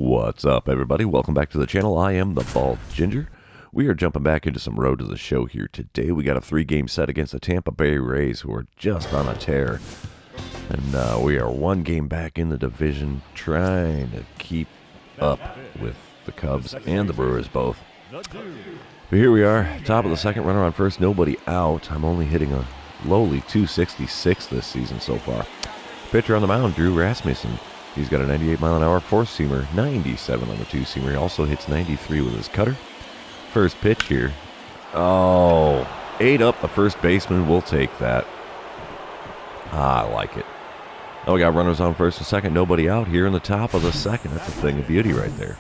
What's up, everybody? Welcome back to the channel. I am the Bald Ginger. We are jumping back into some road to the show here today. We got a 3-game set against the Tampa Bay Rays, who are just on a tear. And we are 1 game back in the division, trying to keep up with the Cubs and the Brewers both. But here we are, top of the second, runner on first, nobody out. I'm only hitting a lowly 266 this season so far. Pitcher on the mound, Drew Rasmussen. He's got a 98-mile-an-hour four-seamer, 97 on the two-seamer. He also hits 93 with his cutter. First pitch here. Oh, 8 up the first baseman. We'll take that. I like it. Oh, we got runners on first and second. Nobody out here in the top of the second. That's a thing of beauty right there.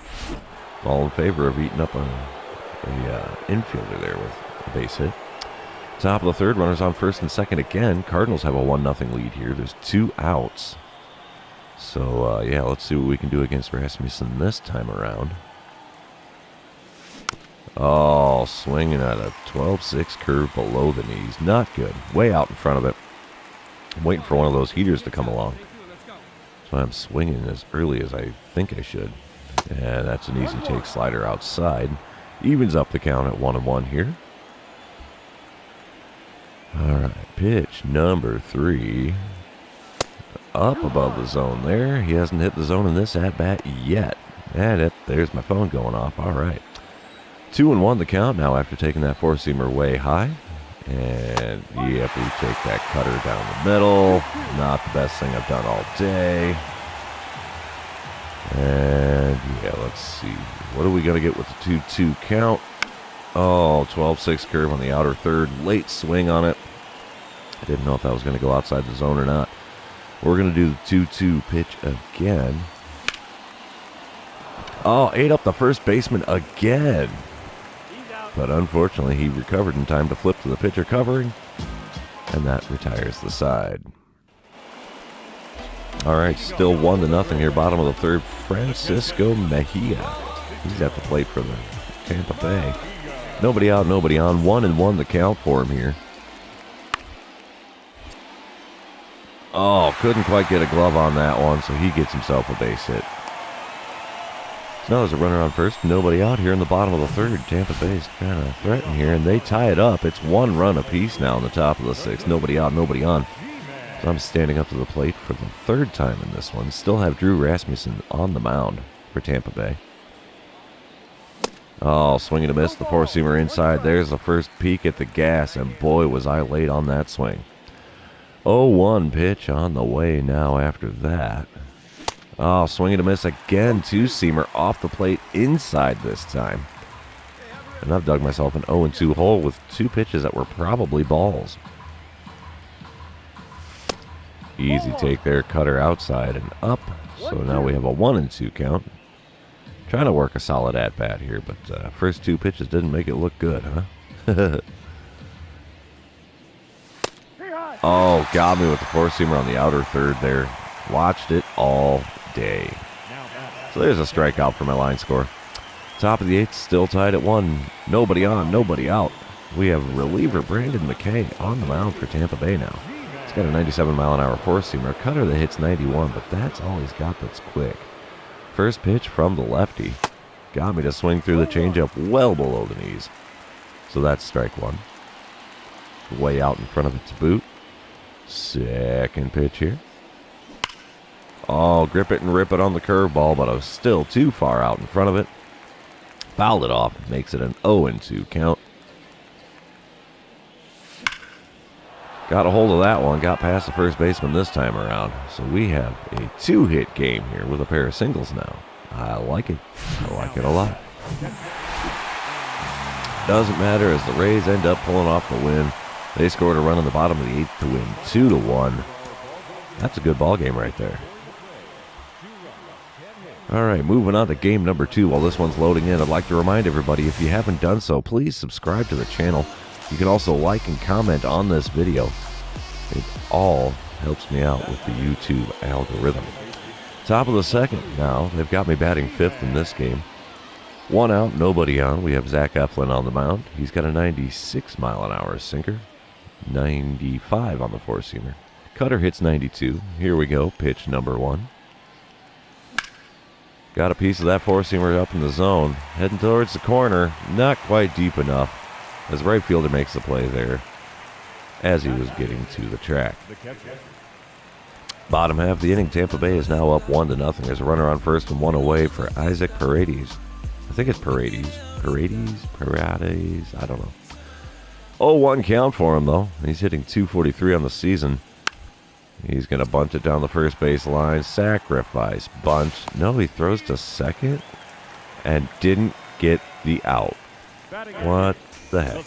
All in favor of eating up a infielder there with a base hit. Top of the third, runners on first and second again. Cardinals have a 1-0 lead here. There's 2 outs. So, yeah, let's see what we can do against Rasmussen this time around. Oh, swinging at a 12-6 curve below the knees. Not good. Way out in front of it. I'm waiting for one of those heaters to come along. So I'm swinging as early as I think I should. And that's an easy take slider outside. Evens up the count at 1-1 here. All right, pitch number 3. Up above the zone there. He hasn't hit the zone in this at-bat yet. And there's my phone going off. All right. 2-1 the count now after taking that four-seamer way high. And, yep, we take that cutter down the middle. Not the best thing I've done all day. And, yeah, let's see. What are we going to get with the 2-2 count? Oh, 12-6 curve on the outer third. Late swing on it. I didn't know if that was going to go outside the zone or not. We're going to do the 2-2 pitch again. Oh, 8 up the first baseman again. But unfortunately, he recovered in time to flip to the pitcher covering. And that retires the side. All right, still 1-0 here. Bottom of the third, Francisco Mejia. He's at the plate for the Tampa Bay. Nobody out, nobody on. 1-1 the count for him here. Oh, couldn't quite get a glove on that one, so he gets himself a base hit. So now there's a runner on first. Nobody out here in the bottom of the third. Tampa Bay's kind of threatening here, and they tie it up. It's 1 run apiece now in the top of the 6th. Nobody out, nobody on. So I'm standing up to the plate for the 3rd time in this one. Still have Drew Rasmussen on the mound for Tampa Bay. Oh, swing and a miss. The four-seamer inside. There's the first peek at the gas, and boy, was I late on that swing. 0-1 pitch on the way now after that. Oh, swing and a miss again. Two-seamer off the plate inside this time. And I've dug myself an 0-2 hole with 2 pitches that were probably balls. Easy take there. Cutter outside and up. So now we have a 1-2 count. Trying to work a solid at-bat here, but first 2 pitches didn't make it look good, huh? Oh, got me with the four-seamer on the outer third there. Watched it all day. So there's a strikeout for my line score. Top of the 8th, still tied at 1. Nobody on, nobody out. We have reliever Brandon McKay on the mound for Tampa Bay now. He's got a 97-mile-an-hour four-seamer, cutter that hits 91, but that's all he's got that's quick. First pitch from the lefty. Got me to swing through the changeup well below the knees. So that's strike 1. Way out in front of its boot. Second pitch here. Oh, grip it and rip it on the curveball, but I was still too far out in front of it. Fouled it off. Makes it an 0-2 count. Got a hold of that one. Got past the first baseman this time around. So we have a 2-hit game here with a pair of singles now. I like it. I like it a lot. Doesn't matter as the Rays end up pulling off the win. They scored a run in the bottom of the 8th to win 2-1. That's a good ball game right there. All right, moving on to game number 2. While this one's loading in, I'd like to remind everybody, if you haven't done so, please subscribe to the channel. You can also like and comment on this video. It all helps me out with the YouTube algorithm. Top of the second now. They've got me batting 5th in this game. 1 out, nobody on. We have Zach Eflin on the mound. He's got a 96-mile-an-hour sinker. 95 on the four-seamer. Cutter hits 92. Here we go, pitch number 1. Got a piece of that four-seamer up in the zone. Heading towards the corner. Not quite deep enough. As right fielder makes the play there as he was getting to the track. Bottom half of the inning, Tampa Bay is now up 1-0. There's a runner on first and one away for Isaac Paredes. I think it's Paredes. I don't know. 0-1 count for him, though. He's hitting .243 on the season. He's going to bunt it down the first base line. Sacrifice. Bunt. No, he throws to second and didn't get the out. What the heck?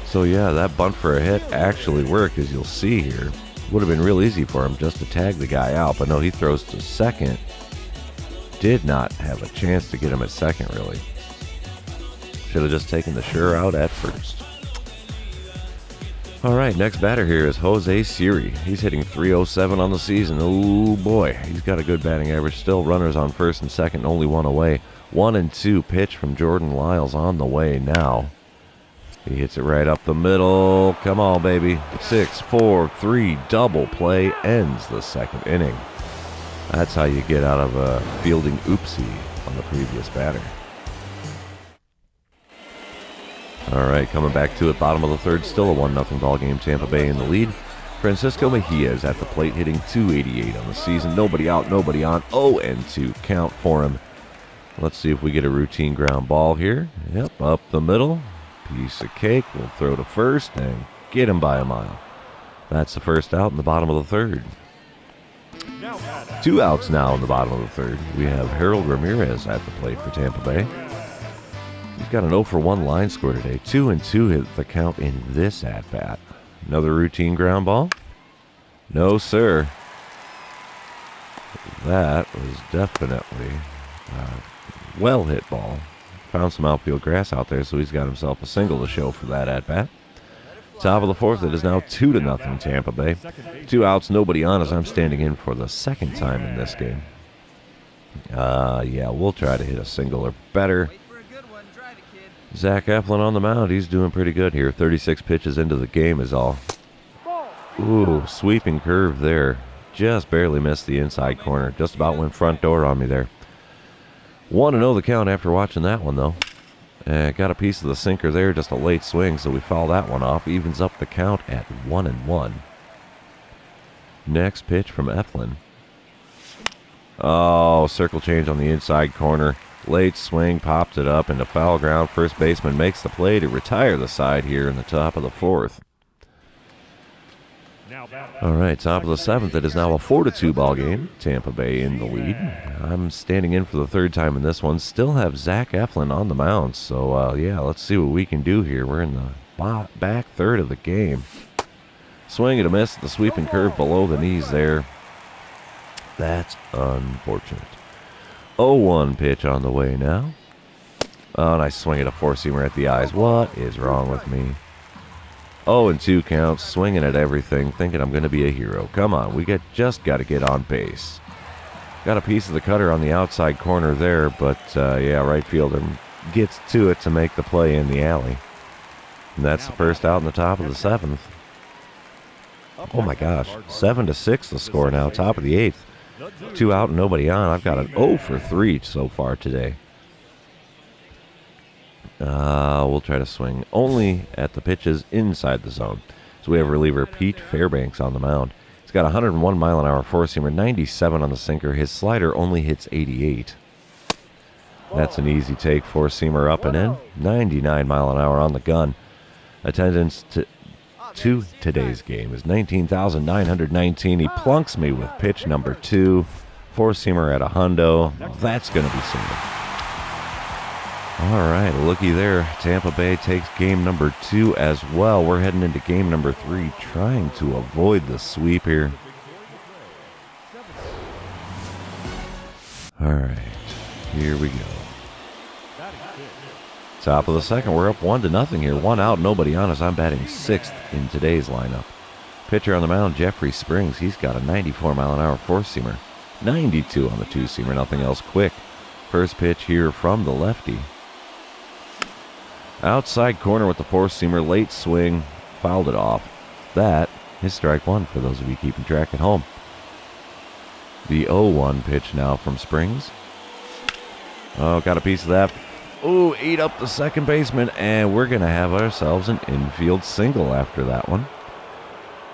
So, yeah, that bunt for a hit actually worked, as you'll see here. Would have been real easy for him just to tag the guy out, but no, he throws to second. Did not have a chance to get him at second, really. Should have just taken the sure out at first. All right, next batter here is Jose Siri. He's hitting .307 on the season. Oh, boy. He's got a good batting average. Still runners on first and second, only one away. 1-2 pitch from Jordan Lyles on the way now. He hits it right up the middle. Come on, baby. 6-4-3 double play ends the second inning. That's how you get out of a fielding oopsie on the previous batter. All right, coming back to it, bottom of the third, still a 1-0 ball game. Tampa Bay in the lead. Francisco Mejia is at the plate, hitting .288 on the season. Nobody out, nobody on. 0-2 count for him. Let's see if we get a routine ground ball here. Yep, up the middle. Piece of cake. We'll throw to first and get him by a mile. That's the first out in the bottom of the third. 2 outs now in the bottom of the third. We have Harold Ramirez at the plate for Tampa Bay. He's got an 0-for-1 line score today. 2-2 hit the count in this at-bat. Another routine ground ball. No, sir. That was definitely a well-hit ball. Found some outfield grass out there, so he's got himself a single to show for that at-bat. Top of the fourth, it is now 2-0 Tampa Bay. 2 outs, nobody on as I'm standing in for the second time in this game. Yeah, we'll try to hit a single or better. Zach Eflin on the mound. He's doing pretty good here. 36 pitches into the game is all. Ooh, sweeping curve there. Just barely missed the inside corner. Just about went front door on me there. 1-0 the count after watching that one, though. Got a piece of the sinker there, just a late swing, so we foul that one off. Evens up the count at 1-1. Next pitch from Eflin. Oh, circle change on the inside corner. Late swing, pops it up into foul ground. First baseman makes the play to retire the side here in the top of the fourth. All right, top of the seventh. It is now a 4-2 ball game. Tampa Bay in the lead. I'm standing in for the third time in this one. Still have Zach Eflin on the mound. So, yeah, let's see what we can do here. We're in the back third of the game. Swing and a miss. The sweeping curve below the knees there. That's unfortunate. 0-1 pitch on the way now. Oh, nice swing at a four-seamer at the eyes. What is wrong with me? 0-2 counts, swinging at everything, thinking I'm going to be a hero. Come on, we just got to get on base. Got a piece of the cutter on the outside corner there, but yeah, right fielder gets to it to make the play in the alley. And that's the first out in the top of the seventh. Oh my gosh, 7-6 the score now, top of the eighth. 2 out and nobody on. I've got an 0-for-3 so far today. We'll try to swing only at the pitches inside the zone. So we have reliever Pete Fairbanks on the mound. He's got 101 mile an hour four-seamer, 97 on the sinker. His slider only hits 88. That's an easy take. Four-seamer up and in. 99 mile an hour on the gun. Attendance to today's game is 19,919. He plunks me with pitch number 2. Four-seamer at a hundo. That's going to be single. All right, looky there. Tampa Bay takes game number 2 as well. We're heading into game number 3, trying to avoid the sweep here. All right, here we go. Top of the second, we're up 1-0 here. 1 out, nobody on us. I'm batting 6th in today's lineup. Pitcher on the mound, Jeffrey Springs. He's got a 94 mile an hour four-seamer, 92 on the two-seamer, nothing else quick. First pitch here from the lefty. Outside corner with the four-seamer, late swing, fouled it off. That is strike 1 for those of you keeping track at home. The 0-1 pitch now from Springs. Oh, got a piece of that. Oh, ate up the second baseman, and we're going to have ourselves an infield single after that one.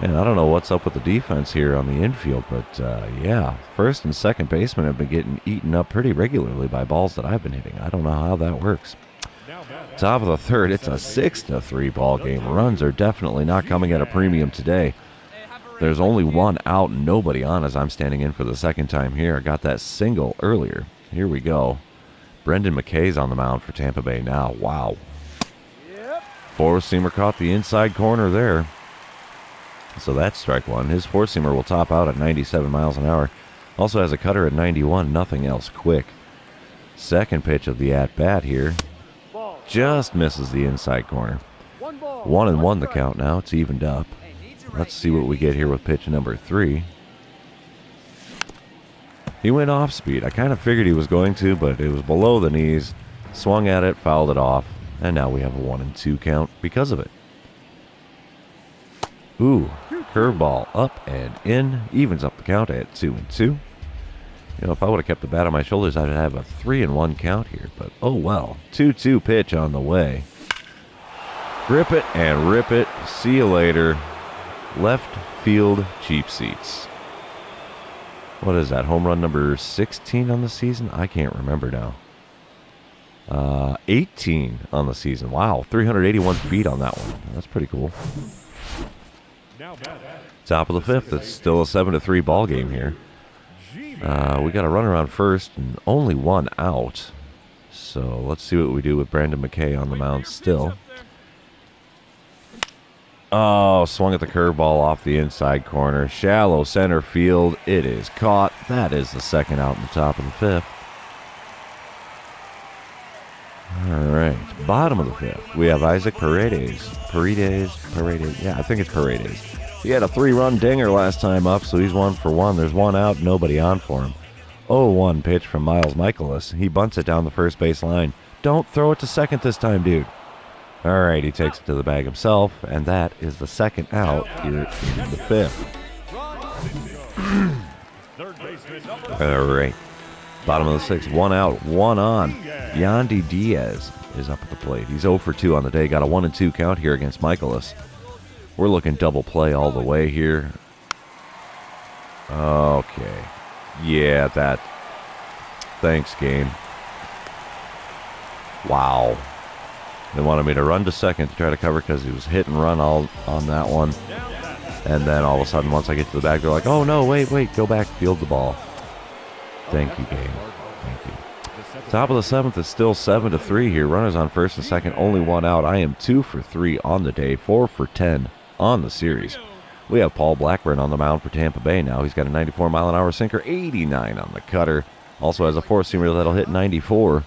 And I don't know what's up with the defense here on the infield, but yeah, first and second baseman have been getting eaten up pretty regularly by balls that I've been hitting. I don't know how that works. Top of the third, it's a 6-3 ball game. Runs are definitely not coming at a premium today. There's only one out and nobody on as I'm standing in for the second time here. I got that single earlier. Here we go. Brendan McKay's on the mound for Tampa Bay now. Wow. Four-seamer caught the inside corner there. So that's strike one. His four-seamer will top out at 97 miles an hour. Also has a cutter at 91, nothing else quick. Second pitch of the at-bat here. Just misses the inside corner. 1-1 the count now. It's evened up. Let's see what we get here with pitch number 3. He went off speed. I kind of figured he was going to, but it was below the knees. Swung at it, fouled it off, and now we have a 1-2 count because of it. Ooh, curveball up and in. Evens up the count at 2-2. You know, if I would have kept the bat on my shoulders, I'd have a 3-1 count here. But oh well. 2-2 pitch on the way. Grip it and rip it. See you later. Left field cheap seats. What is that? Home run number 16 on the season? I can't remember now. 18 on the season. Wow, 381 feet on that one. That's pretty cool. Top of the fifth. It's still a 7-3 ball game here. We got a runner on first and only one out. So let's see what we do with Brandon McKay on the mound still. Oh, swung at the curveball off the inside corner. Shallow center field. It is caught. That is the second out in the top of the fifth. All right, bottom of the fifth. We have Isaac Paredes. Yeah, I think it's Paredes. He had a 3-run dinger last time up, so he's 1 for 1. There's one out, nobody on for him. 0-1 pitch from Miles Michaelis. He bunts it down the first base line. Don't throw it to second this time, dude. All right, he takes it to the bag himself, and that is the second out here in the fifth. All right, bottom of the sixth, one out, one on. Yandy Diaz is up at the plate. He's 0 for 2 on the day. Got a 1-2 count here against Michaelis. We're looking double play all the way here. Okay. Yeah, that. Thanks, game. Wow. They wanted me to run to second to try to cover because he was hit and run all on that one. And then all of a sudden, once I get to the back, they're like, oh, no, wait, go back, field the ball. Thank you, game. Thank you. Top of the seventh is still 7-3 here. Runners on first and second, only one out. I am 2 for 3 on the day, 4 for 10 on the series. We have Paul Blackburn on the mound for Tampa Bay now. He's got a 94-mile-an-hour sinker, 89 on the cutter. Also has a four-seamer that'll hit 94.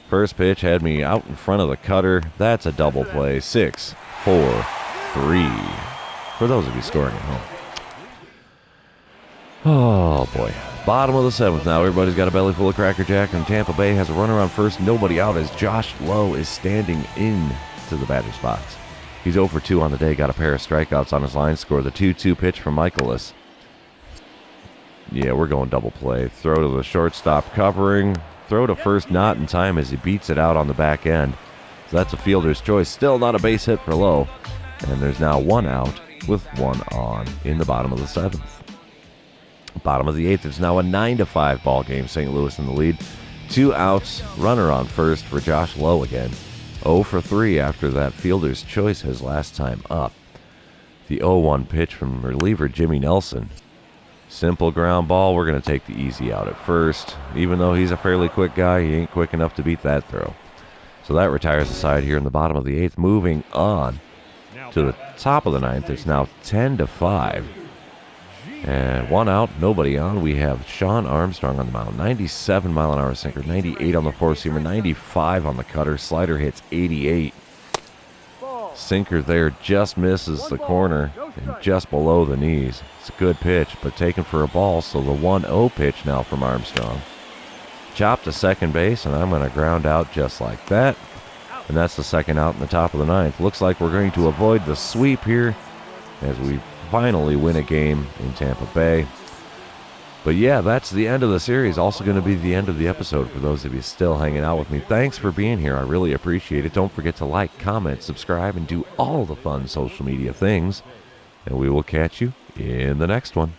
First pitch had me out in front of the cutter. That's a double play. 6, 4, 3. For those of you scoring at home. Oh, boy. Bottom of the seventh now. Everybody's got a belly full of Cracker Jack, and Tampa Bay has a runner on first. Nobody out as Josh Lowe is standing in to the batter's box. He's 0 for 2 on the day. Got a pair of strikeouts on his line score. The 2-2 pitch from Michaelis. Yeah, we're going double play. Throw to the shortstop covering. Throw to first not in time as he beats it out on the back end. So that's a fielder's choice. Still not a base hit for Lowe. And there's now one out with one on in the bottom of the seventh. Bottom of the eighth, it's now a 9-5 ball game. St. Louis in the lead. 2 outs, runner on first for Josh Lowe again. 0 for 3 after that fielder's choice his last time up. The 0-1 pitch from reliever Jimmy Nelson. Simple ground ball. We're going to take the easy out at first. Even though he's a fairly quick guy, he ain't quick enough to beat that throw. So that retires the side here in the bottom of the eighth. Moving on to the top of the ninth, it's now 10-5. And one out, nobody on. We have Sean Armstrong on the mound. 97-mile-an-hour sinker, 98 on the four-seamer, 95 on the cutter. Slider hits 88. Sinker there just misses the corner and just below the knees. It's a good pitch, but taken for a ball, so the 1-0 pitch now from Armstrong. Chop to second base, and I'm going to ground out just like that. And that's the second out in the top of the ninth. Looks like we're going to avoid the sweep here as we finally win a game in Tampa Bay. But yeah, that's the end of the series. Also going to be the end of the episode for those of you still hanging out with me. Thanks for being here. I really appreciate it. Don't forget to like, comment, subscribe, and do all the fun social media things. And we will catch you in the next one.